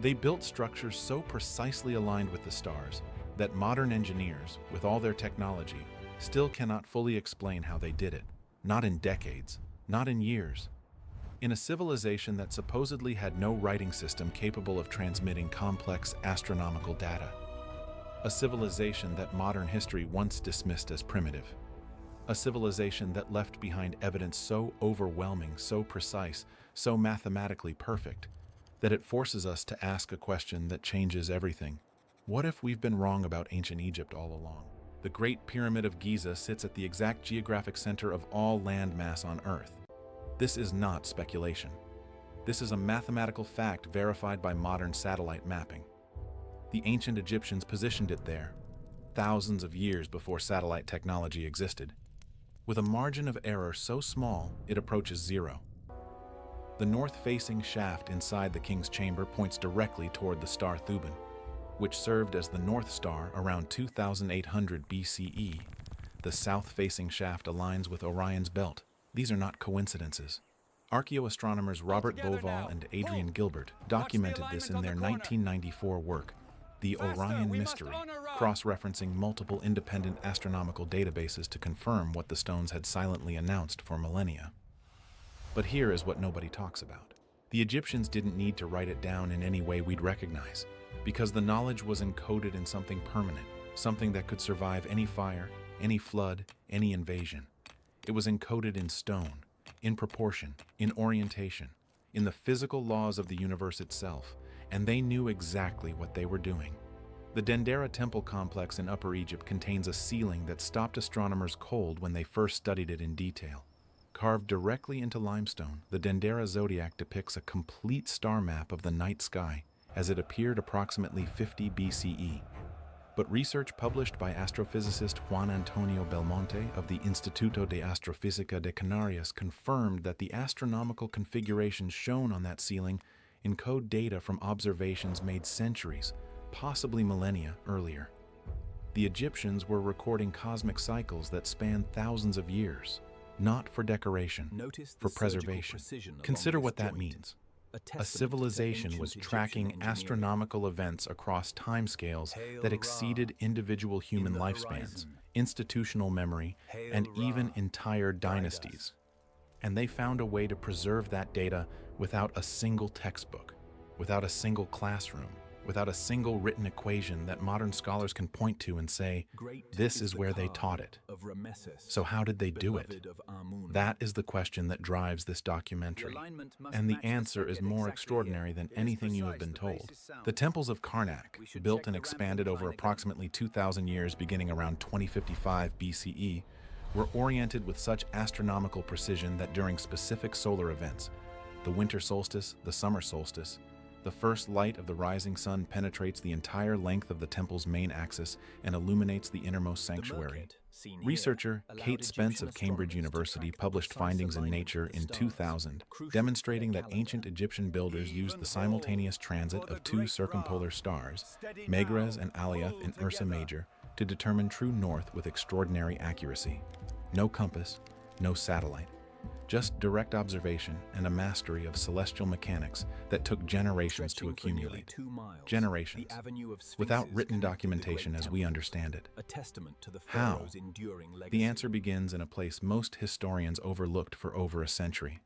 They built structures so precisely aligned with the stars that modern engineers, with all their technology, still cannot fully explain how they did it. Not in decades, not in years. In a civilization that supposedly had no writing system capable of transmitting complex astronomical data. A civilization that modern history once dismissed as primitive. A civilization that left behind evidence so overwhelming, so precise, so mathematically perfect, that it forces us to ask a question that changes everything. What if we've been wrong about ancient Egypt all along? The Great Pyramid of Giza sits at the exact geographic center of all land mass on Earth. This is not speculation. This is a mathematical fact verified by modern satellite mapping. The ancient Egyptians positioned it there, thousands of years before satellite technology existed, with a margin of error so small it approaches zero. The north-facing shaft inside the king's chamber points directly toward the star Thuban, which served as the North Star around 2800 BCE. The south-facing shaft aligns with Orion's belt. These are not coincidences. Archaeoastronomers Robert Bauval and Adrian Gilbert documented this in their 1994 work, The Orion Mystery, cross-referencing multiple independent astronomical databases to confirm what the stones had silently announced for millennia. But here is what nobody talks about. The Egyptians didn't need to write it down in any way we'd recognize, because the knowledge was encoded in something permanent, something that could survive any fire, any flood, any invasion. It was encoded in stone, in proportion, in orientation, in the physical laws of the universe itself, and they knew exactly what they were doing. The Dendera temple complex in Upper Egypt contains a ceiling that stopped astronomers cold when they first studied it in detail. Carved directly into limestone, the Dendera zodiac depicts a complete star map of the night sky as it appeared approximately 50 BCE. But research published by astrophysicist Juan Antonio Belmonte of the Instituto de Astrofísica de Canarias confirmed that the astronomical configurations shown on that ceiling encode data from observations made centuries, possibly millennia, earlier. The Egyptians were recording cosmic cycles that span thousands of years, not for decoration, for preservation. Consider what that means. A civilization was tracking astronomical events across timescales that exceeded individual human lifespans, institutional memory, and even entire dynasties. And they found a way to preserve that data without a single textbook, without a single classroom, without a single written equation that modern scholars can point to and say, this is where they taught it. So how did they do it? That is the question that drives this documentary. And the answer is more extraordinary than anything you have been told. The temples of Karnak, built and expanded over approximately 2,000 years beginning around 2055 BCE, were oriented with such astronomical precision that during specific solar events, the winter solstice, the summer solstice, the first light of the rising sun penetrates the entire length of the temple's main axis and illuminates the innermost sanctuary. Researcher Kate Spence of Cambridge University published findings in Nature in 2000, demonstrating that ancient Egyptian builders used the simultaneous transit of two circumpolar stars, Megrez and Alioth in Ursa Major, to determine true north with extraordinary accuracy. No compass, no satellite. Just direct observation and a mastery of celestial mechanics that took generations to accumulate. Generations, without written documentation as we understand it. How? The answer begins in a place most historians overlooked for over a century: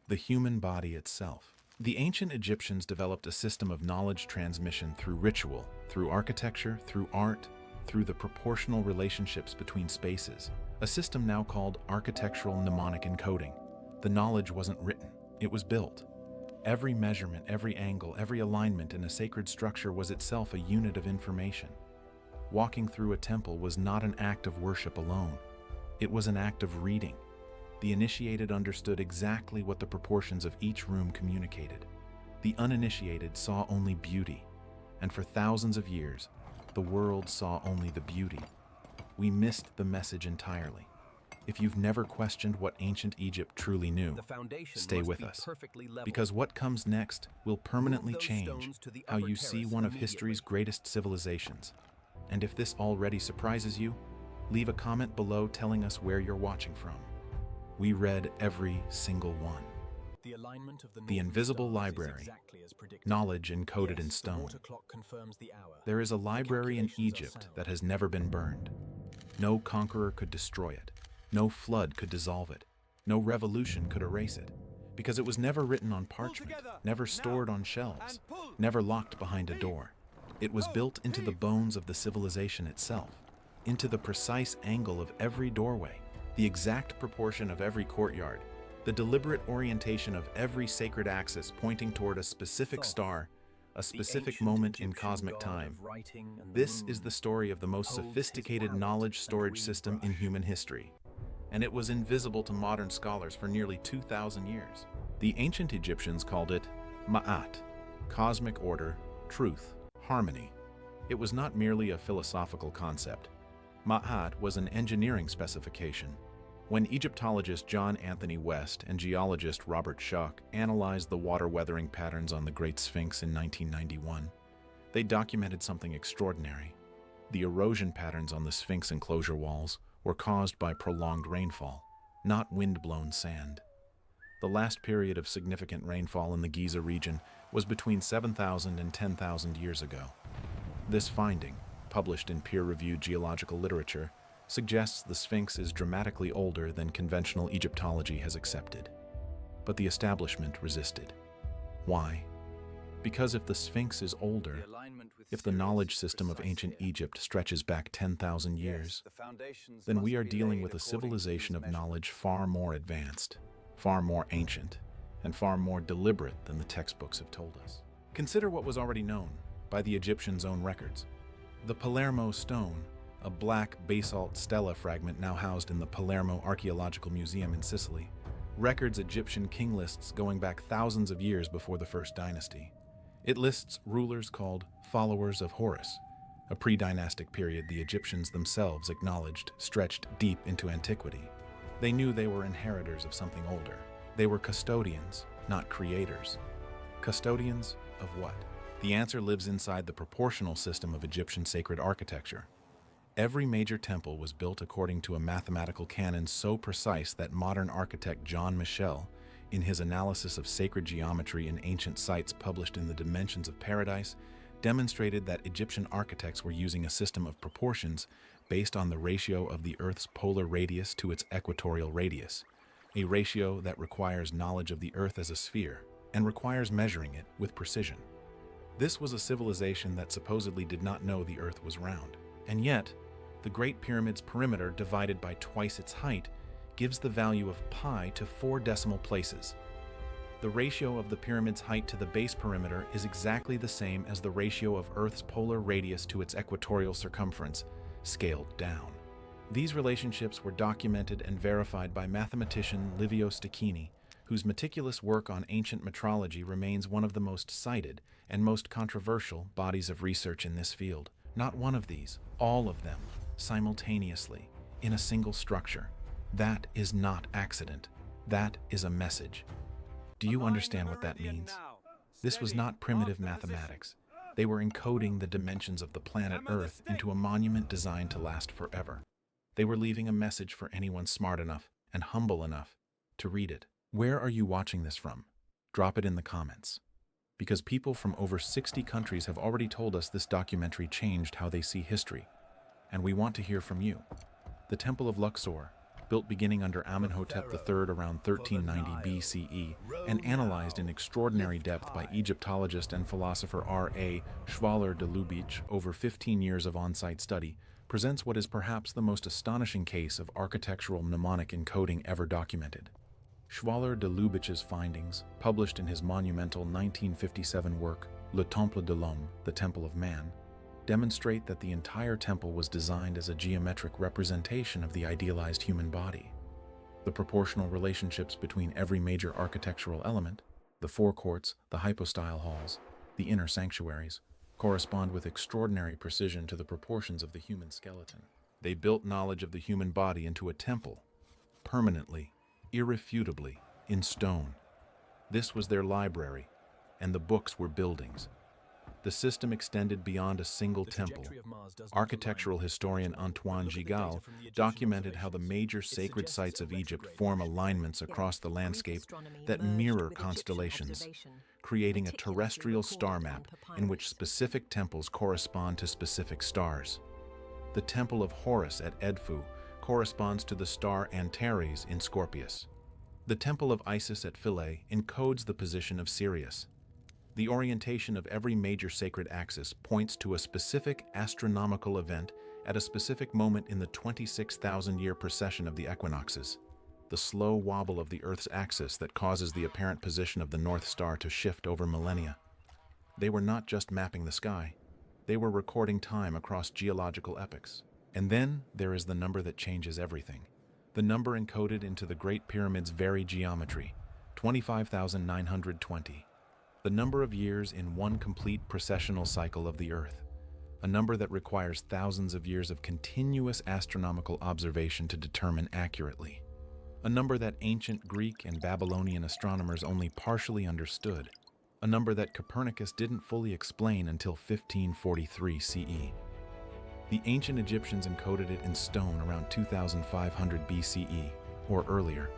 the human body itself. The ancient Egyptians developed a system of knowledge transmission through ritual, through architecture, through art, through the proportional relationships between spaces, a system now called architectural mnemonic encoding. The knowledge wasn't written, it was built. Every measurement, every angle, every alignment in a sacred structure was itself a unit of information. Walking through a temple was not an act of worship alone. It was an act of reading. The initiated understood exactly what the proportions of each room communicated. The uninitiated saw only beauty, and for thousands of years, the world saw only the beauty. We missed the message entirely. If you've never questioned what ancient Egypt truly knew, stay with us, because what comes next will permanently change how you see one of history's greatest civilizations. And if this already surprises you, leave a comment below telling us where you're watching from. We read every single one. The invisible library, knowledge encoded in stone. There is a library in Egypt that has never been burned. No conqueror could destroy it. No flood could dissolve it. No revolution could erase it, because it was never written on parchment, never stored on shelves, never locked behind a door. It was built into the bones of the civilization itself, into the precise angle of every doorway, the exact proportion of every courtyard, the deliberate orientation of every sacred axis pointing toward a specific star, a specific moment in cosmic time. This is the story of the most sophisticated knowledge storage system in human history, and it was invisible to modern scholars for nearly 2,000 years. The ancient Egyptians called it Ma'at, cosmic order, truth, harmony. It was not merely a philosophical concept. Ma'at was an engineering specification. When Egyptologist John Anthony West and geologist Robert Schoch analyzed the water weathering patterns on the Great Sphinx in 1991, they documented something extraordinary. The erosion patterns on the Sphinx enclosure walls were caused by prolonged rainfall, not wind-blown sand. The last period of significant rainfall in the Giza region was between 7,000 and 10,000 years ago. This finding, published in peer-reviewed geological literature, suggests the Sphinx is dramatically older than conventional Egyptology has accepted. But the establishment resisted. Why? Because if the Sphinx is older, if the knowledge system of ancient Egypt stretches back 10,000 years, then we are dealing with a civilization of knowledge far more advanced, far more ancient, and far more deliberate than the textbooks have told us. Consider what was already known by the Egyptians' own records. The Palermo stone, a black basalt stela fragment now housed in the Palermo Archaeological Museum in Sicily, records Egyptian king lists going back thousands of years before the First Dynasty. It lists rulers called followers of Horus, a pre-dynastic period the Egyptians themselves acknowledged stretched deep into antiquity. They knew they were inheritors of something older. They were custodians, not creators. Custodians of what? The answer lives inside the proportional system of Egyptian sacred architecture. Every major temple was built according to a mathematical canon so precise that modern architect John Michel, in his analysis of sacred geometry in ancient sites published in the Dimensions of Paradise, demonstrated that Egyptian architects were using a system of proportions based on the ratio of the Earth's polar radius to its equatorial radius, a ratio that requires knowledge of the Earth as a sphere and requires measuring it with precision. This was a civilization that supposedly did not know the Earth was round, and yet, the Great Pyramid's perimeter divided by twice its height gives the value of pi to 4 decimal places. The ratio of the pyramid's height to the base perimeter is exactly the same as the ratio of Earth's polar radius to its equatorial circumference, scaled down. These relationships were documented and verified by mathematician Livio Stecchini, whose meticulous work on ancient metrology remains one of the most cited and most controversial bodies of research in this field. Not one of these, all of them, simultaneously, in a single structure. That is not accident. That is a message. Do you understand what that means? This was not primitive mathematics. They were encoding the dimensions of the planet Earth into a monument designed to last forever. They were leaving a message for anyone smart enough and humble enough to read it. Where are you watching this from? Drop it in the comments. Because people from over 60 countries have already told us this documentary changed how they see history, and we want to hear from you. The Temple of Luxor, built beginning under Amenhotep III around 1390 BCE and analyzed in extraordinary depth by Egyptologist and philosopher R.A. Schwaller de Lubitsch over 15 years of on-site study, presents what is perhaps the most astonishing case of architectural mnemonic encoding ever documented. Schwaller de Lubitsch's findings, published in his monumental 1957 work Le Temple de l'Homme, the Temple of Man, demonstrate that the entire temple was designed as a geometric representation of the idealized human body. The proportional relationships between every major architectural element, the forecourts, the hypostyle halls, the inner sanctuaries, correspond with extraordinary precision to the proportions of the human skeleton. They built knowledge of the human body into a temple, permanently, irrefutably, in stone. This was their library, and the books were buildings. The system extended beyond a single temple. Architectural historian Antoine Gigal documented how the major sacred sites of Egypt form alignments across the landscape that mirror constellations, creating a terrestrial star map in which specific temples correspond to specific stars. The Temple of Horus at Edfu corresponds to the star Antares in Scorpius. The Temple of Isis at Philae encodes the position of Sirius. The orientation of every major sacred axis points to a specific astronomical event at a specific moment in the 26,000-year precession of the equinoxes, the slow wobble of the Earth's axis that causes the apparent position of the North Star to shift over millennia. They were not just mapping the sky, they were recording time across geological epochs. And then there is the number that changes everything. The number encoded into the Great Pyramid's very geometry, 25,920. The number of years in one complete precessional cycle of the Earth, a number that requires thousands of years of continuous astronomical observation to determine accurately, a number that ancient Greek and Babylonian astronomers only partially understood, a number that Copernicus didn't fully explain until 1543 CE. The ancient Egyptians encoded it in stone around 2500 BCE or earlier.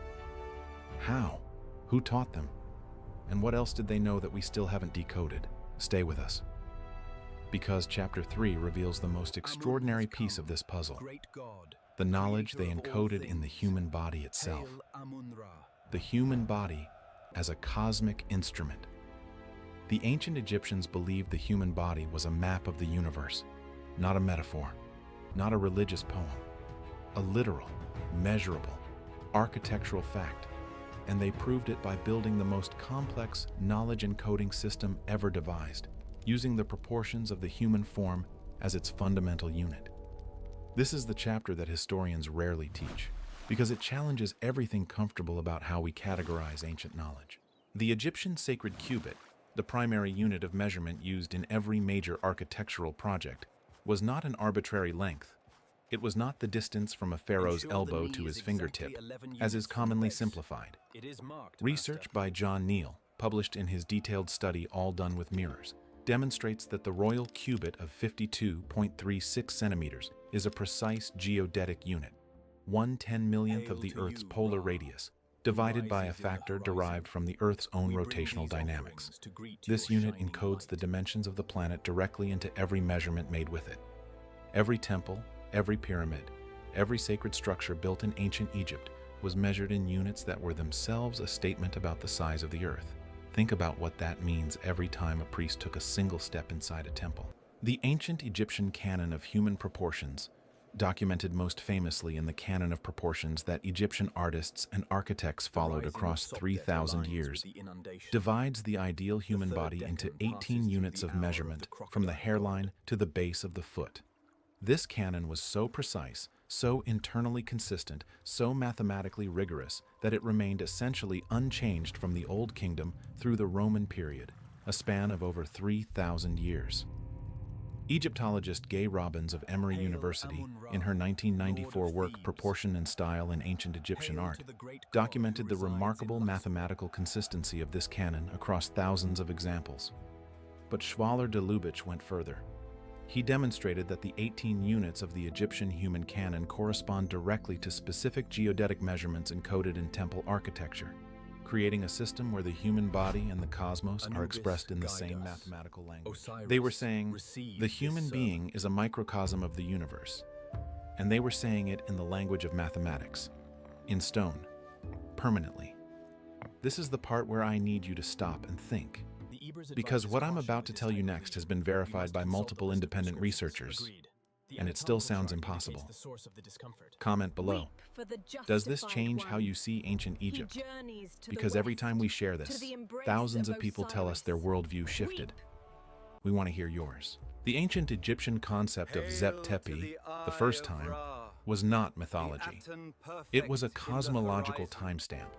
How? Who taught them? And what else did they know that we still haven't decoded? Stay with us. Because Chapter 3 reveals the most extraordinary piece of this puzzle, the knowledge they encoded in the human body itself. The human body as a cosmic instrument. The ancient Egyptians believed the human body was a map of the universe, not a metaphor, not a religious poem, a literal, measurable, architectural fact. And they proved it by building the most complex knowledge encoding system ever devised, using the proportions of the human form as its fundamental unit. This is the chapter that historians rarely teach, because it challenges everything comfortable about how we categorize ancient knowledge. The Egyptian sacred cubit, the primary unit of measurement used in every major architectural project, was not an arbitrary length. It was not the distance from a pharaoh's elbow to his fingertip, as is commonly simplified. Research by John Neal, published in his detailed study All Done with Mirrors, demonstrates that the royal cubit of 52.36 centimeters is a precise geodetic unit, 1/10,000,000th of the Earth's polar radius, divided by a factor derived from the Earth's own rotational dynamics. This unit encodes the dimensions of the planet directly into every measurement made with it. Every temple, every pyramid, every sacred structure built in ancient Egypt was measured in units that were themselves a statement about the size of the Earth. Think about what that means every time a priest took a single step inside a temple. The ancient Egyptian canon of human proportions, documented most famously in the canon of proportions that Egyptian artists and architects followed across 3,000 years, divides the ideal human body into 18 units of measurement from the hairline to the base of the foot. This canon was so precise, so internally consistent, so mathematically rigorous that it remained essentially unchanged from the Old Kingdom through the Roman period, a span of over 3,000 years. Egyptologist Gay Robbins of Emory University, in her 1994 work Proportion and Style in Ancient Egyptian Art, documented the remarkable mathematical consistency of this canon across thousands of examples. But Schwaller de Lubitsch went further. He demonstrated that the 18 units of the Egyptian human canon correspond directly to specific geodetic measurements encoded in temple architecture, creating a system where the human body and the cosmos are expressed in the same mathematical language. They were saying, the human being is a microcosm of the universe, and they were saying it in the language of mathematics, in stone, permanently. This is the part where I need you to stop and think. Because what I'm about to tell you next has been verified by multiple independent researchers, and it still sounds impossible. Comment below. Does this change how you see ancient Egypt? Because every time we share this, thousands of people tell us their worldview shifted. We want to hear yours. The ancient Egyptian concept of Zep Tepi, the first time, was not mythology. It was a cosmological timestamp.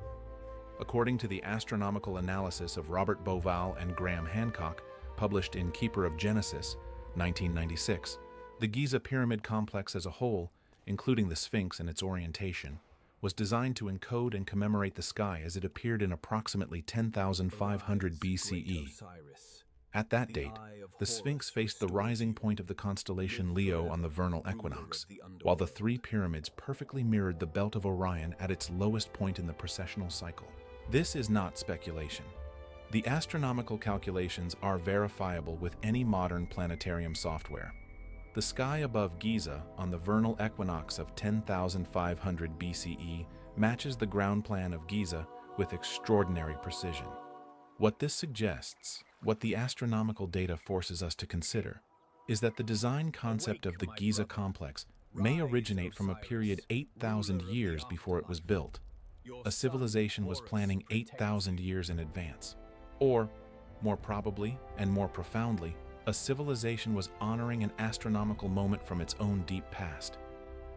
According to the astronomical analysis of Robert Bauval and Graham Hancock, published in Keeper of Genesis, 1996, the Giza Pyramid complex as a whole, including the Sphinx and its orientation, was designed to encode and commemorate the sky as it appeared in approximately 10,500 BCE. At that date, the Sphinx faced the rising point of the constellation Leo on the vernal equinox, while the three pyramids perfectly mirrored the belt of Orion at its lowest point in the precessional cycle. This is not speculation. The astronomical calculations are verifiable with any modern planetarium software. The sky above Giza on the vernal equinox of 10,500 BCE matches the ground plan of Giza with extraordinary precision. What this suggests, what the astronomical data forces us to consider, is that the design concept of the Giza complex may originate from a period 8,000 years before it was built. A civilization was planning 8,000 years in advance. Or, more probably and more profoundly, a civilization was honoring an astronomical moment from its own deep past.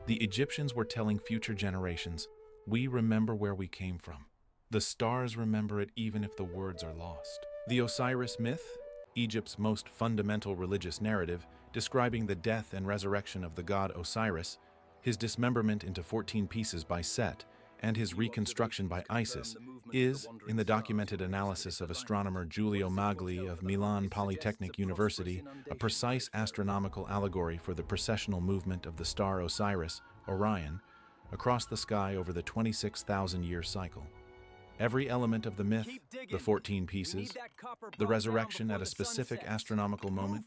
The Egyptians were telling future generations, "We remember where we came from. The stars remember it even if the words are lost." The Osiris myth, Egypt's most fundamental religious narrative, describing the death and resurrection of the god Osiris, his dismemberment into 14 pieces by Set, and his reconstruction by Isis, is, in the documented analysis of astronomer Giulio Magli of Milan Polytechnic University, a precise astronomical allegory for the precessional movement of the star Osiris, Orion, across the sky over the 26,000-year cycle. Every element of the myth, the 14 pieces, the resurrection at a specific astronomical moment,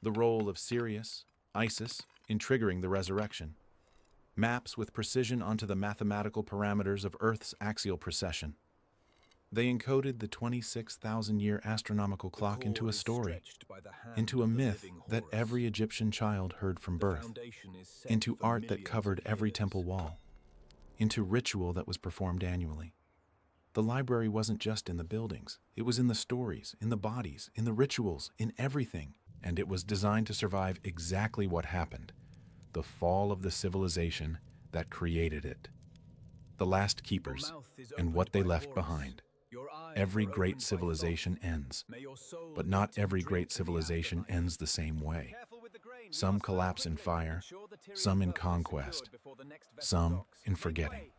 the role of Sirius, Isis, in triggering the resurrection, maps with precision onto the mathematical parameters of Earth's axial precession. They encoded the 26,000-year astronomical clock into a story, into a myth that every Egyptian child heard from birth, into art that covered every temple wall, into ritual that was performed annually. The library wasn't just in the buildings. It was in the stories, in the bodies, in the rituals, in everything. And it was designed to survive exactly what happened: the fall of the civilization that created it. The last keepers, and what they left behind. Every great civilization ends, but not every great civilization ends the same way. Some collapse in fire, some in conquest, some in forgetting.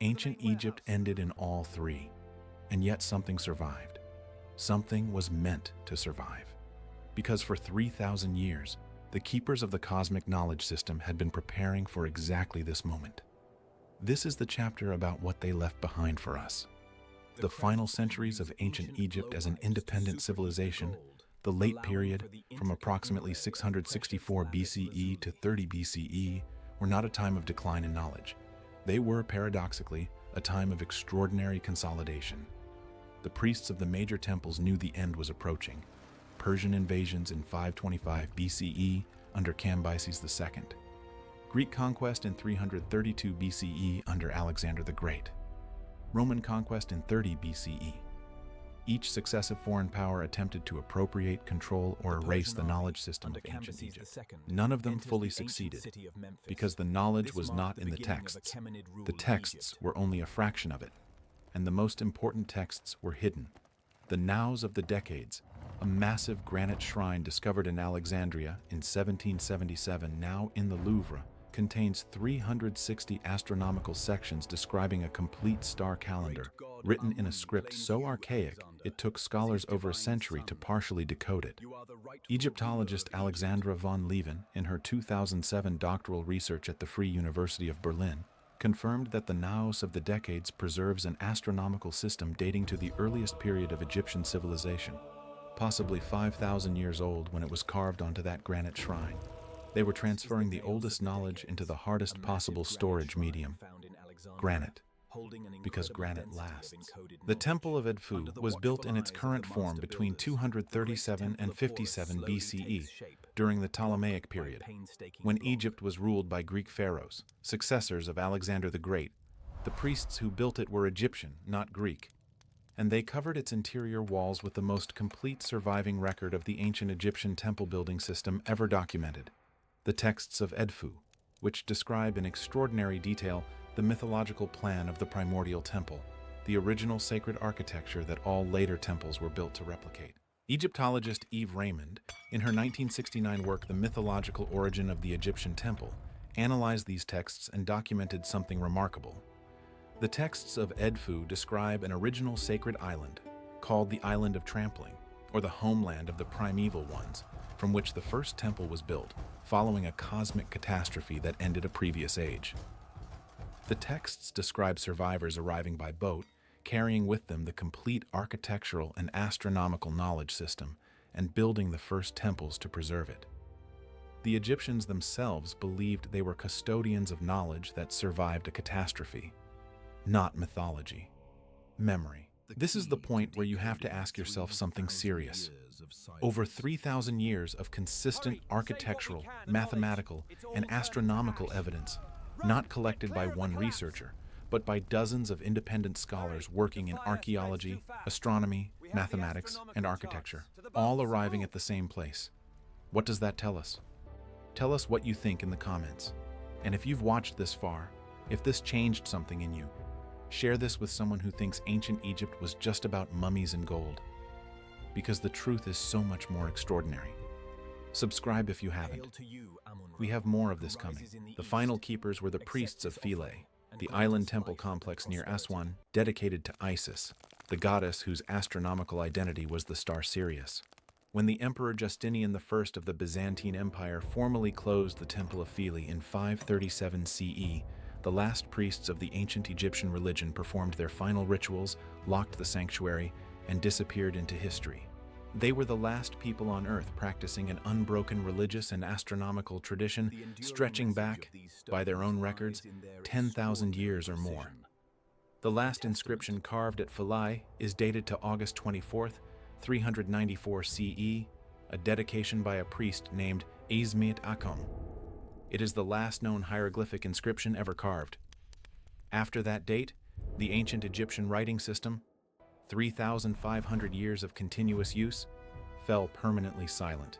Ancient Egypt ended in all three, and yet something survived. Something was meant to survive. Because for 3,000 years, the keepers of the cosmic knowledge system had been preparing for exactly this moment. This is the chapter about what they left behind for us. The final centuries of ancient Egypt as an independent civilization, the late period from approximately 664 BCE to 30 BCE, were not a time of decline in knowledge. They were, paradoxically, a time of extraordinary consolidation. The priests of the major temples knew the end was approaching. Persian invasions in 525 BCE under Cambyses II. Greek conquest in 332 BCE under Alexander the Great. Roman conquest in 30 BCE. Each successive foreign power attempted to appropriate, control, or erase the knowledge system of ancient Egypt. None of them fully succeeded, because the knowledge was not in the texts. The texts were only a fraction of it, and the most important texts were hidden. The Nows of the Decades, a massive granite shrine discovered in Alexandria in 1777, now in the Louvre, contains 360 astronomical sections describing a complete star calendar, written in a script so archaic it took scholars over a century to partially decode it. Egyptologist Alexandra von Leven, in her 2007 doctoral research at the Free University of Berlin, confirmed that the Naos of the Decades preserves an astronomical system dating to the earliest period of Egyptian civilization, possibly 5,000 years old when it was carved onto that granite shrine. They were transferring the oldest knowledge into the hardest possible storage medium, granite, because granite lasts. The Temple of Edfu was built in its current form between 237 and 57 BCE, during the Ptolemaic period, when Egypt was ruled by Greek pharaohs, successors of Alexander the Great. The priests who built it were Egyptian, not Greek, and they covered its interior walls with the most complete surviving record of the ancient Egyptian temple building system ever documented: the texts of Edfu, which describe in extraordinary detail the mythological plan of the primordial temple, the original sacred architecture that all later temples were built to replicate. Egyptologist Eve Raymond, in her 1969 work The Mythological Origin of the Egyptian Temple, analyzed these texts and documented something remarkable. The texts of Edfu describe an original sacred island, called the Island of Trampling, or the homeland of the primeval ones, from which the first temple was built, following a cosmic catastrophe that ended a previous age. The texts describe survivors arriving by boat, carrying with them the complete architectural and astronomical knowledge system, and building the first temples to preserve it. The Egyptians themselves believed they were custodians of knowledge that survived a catastrophe, not mythology, memory. This is the point where you have to ask yourself something serious. Over 3,000 years of consistent architectural, mathematical, and astronomical evidence, not collected by one researcher, but by dozens of independent scholars working in archaeology, astronomy, mathematics, and architecture, all arriving at the same place. What does that tell us? Tell us what you think in the comments. And if you've watched this far, if this changed something in you, share this with someone who thinks ancient Egypt was just about mummies and gold. Because the truth is so much more extraordinary. Subscribe if you haven't. We have more of this coming. The final keepers were the priests of Philae, the island temple complex near Aswan, dedicated to Isis, the goddess whose astronomical identity was the star Sirius. When the Emperor Justinian I of the Byzantine Empire formally closed the Temple of Philae in 537 CE, the last priests of the ancient Egyptian religion performed their final rituals, locked the sanctuary, and disappeared into history. They were the last people on Earth practicing an unbroken religious and astronomical tradition stretching back, by their own records, 10,000 years or more. The last inscription carved at Philae is dated to August 24th, 394 CE, a dedication by a priest named Asmiat Akom. It is the last known hieroglyphic inscription ever carved. After that date, the ancient Egyptian writing system, 3,500 years of continuous use, fell permanently silent.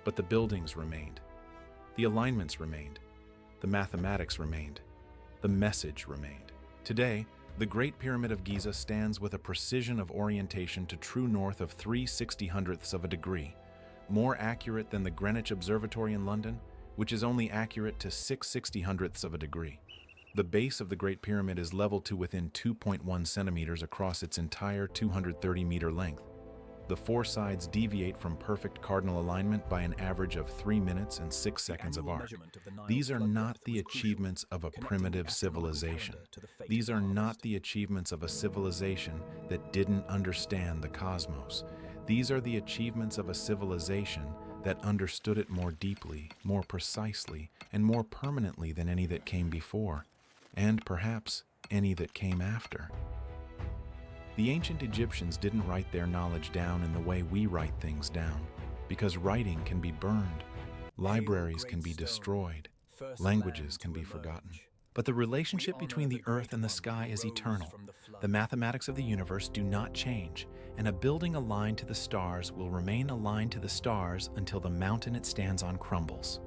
But the buildings remained. The alignments remained. The mathematics remained. The message remained. Today, the Great Pyramid of Giza stands with a precision of orientation to true north of 3/60ths of a degree, more accurate than the Greenwich Observatory in London, which is only accurate to 6/60ths of a degree. The base of the Great Pyramid is leveled to within 2.1 centimeters across its entire 230-meter length. The four sides deviate from perfect cardinal alignment by an average of 3 minutes and 6 seconds of arc. These are not the achievements of a primitive civilization. These are not the achievements of a civilization that didn't understand the cosmos. These are the achievements of a civilization that understood it more deeply, more precisely, and more permanently than any that came before, and perhaps any that came after. The ancient Egyptians didn't write their knowledge down in the way we write things down, because writing can be burned, libraries can be destroyed, languages can be forgotten. But the relationship between the earth and the sky is eternal. The mathematics of the universe do not change, and a building aligned to the stars will remain aligned to the stars until the mountain it stands on crumbles.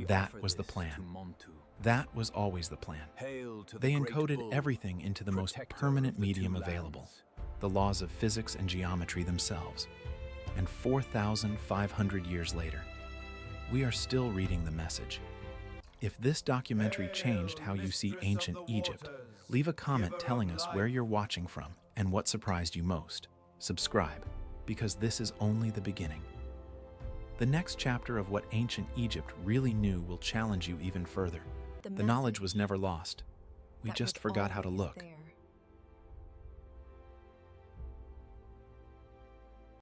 That was the plan. That was always the plan. They encoded everything into the most permanent medium available, the laws of physics and geometry themselves. And 4,500 years later, we are still reading the message. If this documentary changed how you see ancient Egypt, leave a comment telling us where you're watching from and what surprised you most. Subscribe, because this is only the beginning. The next chapter of what ancient Egypt really knew will challenge you even further. The knowledge was never lost. We just forgot how to look.